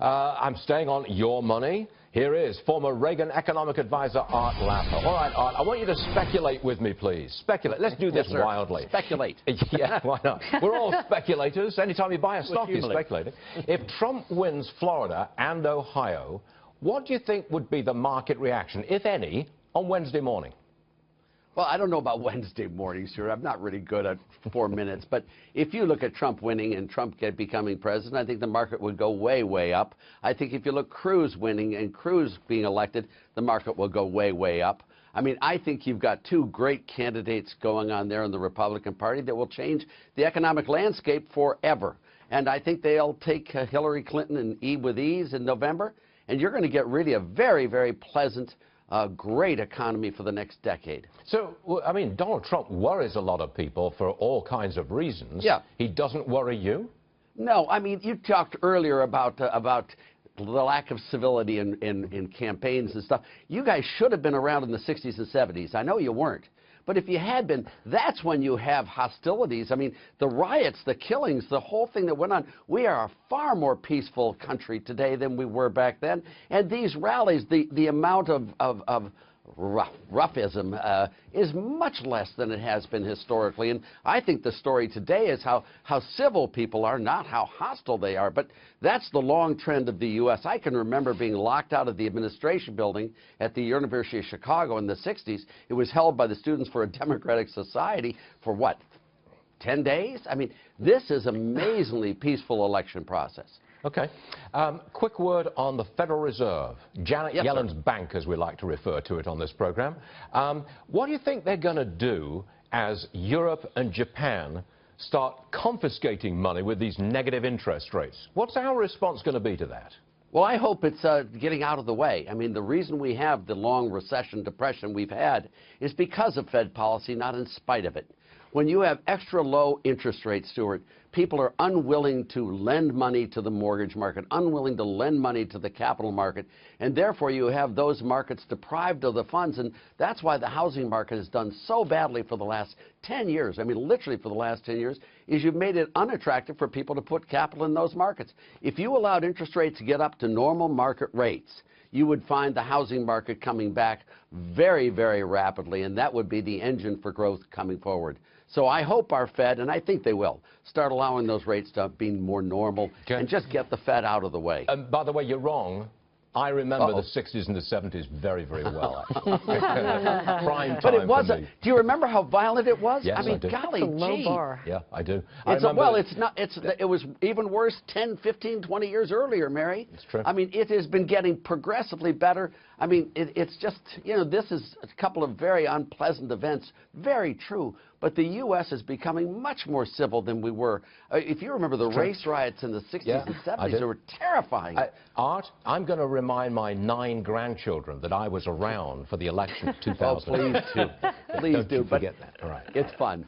I'm staying on your money. Here is former Reagan Economic Advisor Art Laffer. All right, Art, I want you to speculate with me, please. Speculate. Let's do this wildly. Speculate. Yeah, why not? We're all speculators. Anytime you buy a stock, you're speculating. If Trump wins Florida and Ohio, what do you think would be the market reaction, if any, on Wednesday morning? Well, I don't know about Wednesday mornings, sir. I'm not really good at 4 minutes. But if you look at Trump winning and Trump becoming president, I think the market would go way, way up. I think if you look Cruz winning and Cruz being elected, the market will go way, way up. I mean, I think you've got two great candidates going on there in the Republican Party that will change the economic landscape forever. And I think they'll take Hillary Clinton and with ease in November, and you're going to get really a very, very pleasant great economy for the next decade. So, I mean, Donald Trump worries a lot of people for all kinds of reasons. Yeah. He doesn't worry you? No, I mean, you talked earlier about the lack of civility in campaigns and stuff. You guys should have been around in the 60s and 70s. I know you weren't. But if you had been, that's when you have hostilities. I mean, the riots, the killings, the whole thing that went on. We are a far more peaceful country today than we were back then. And these rallies, the amount of roughism is much less than it has been historically. And I think the story today is how civil people are, not how hostile they are. But that's the long trend of the U.S. I can remember being locked out of the administration building at the University of Chicago in the 60s. It was held by the Students for a Democratic Society for what, 10 days? I mean, this is amazingly peaceful election process. Okay. Quick word on the Federal Reserve, Janet Yellen's bank, as we like to refer to it on this program. What do you think they're going to do as Europe and Japan start confiscating money with these negative interest rates? What's our response going to be to that? Well, I hope it's getting out of the way. I mean, the reason we have the long recession, depression we've had is because of Fed policy, not in spite of it. When you have extra low interest rates, Stuart, people are unwilling to lend money to the mortgage market, unwilling to lend money to the capital market, and therefore you have those markets deprived of the funds, and that's why the housing market has done so badly for the last 10 years. I mean, literally for the last 10 years, is you've made it unattractive for people to put capital in those markets. If you allowed interest rates to get up to normal market rates, you would find the housing market coming back very, very rapidly, and that would be the engine for growth coming forward. So I hope our Fed, and I think they will, start allowing those rates to be more normal and just get the Fed out of the way. By the way, you're wrong. I remember the 60s and the 70s very, very well, actually. Prime time. But it wasn't. Do you remember how violent it was? Yes, I mean, I do. golly It's a low gee. bar. Yeah, I do. Well, it's not. It was even worse 10, 15, 20 years earlier, Mary. It's true. I mean, it has been getting progressively better. I mean, it's just, you know, this is a couple of very unpleasant events. Very true. But the U.S. is becoming much more civil than we were. If you remember the race riots in the 60s and 70s, they were terrifying. Art, I'm going to remind my 9 grandchildren that I was around for the election of 2000. Oh, please do. Please do. Don't forget that. All right. It's fun.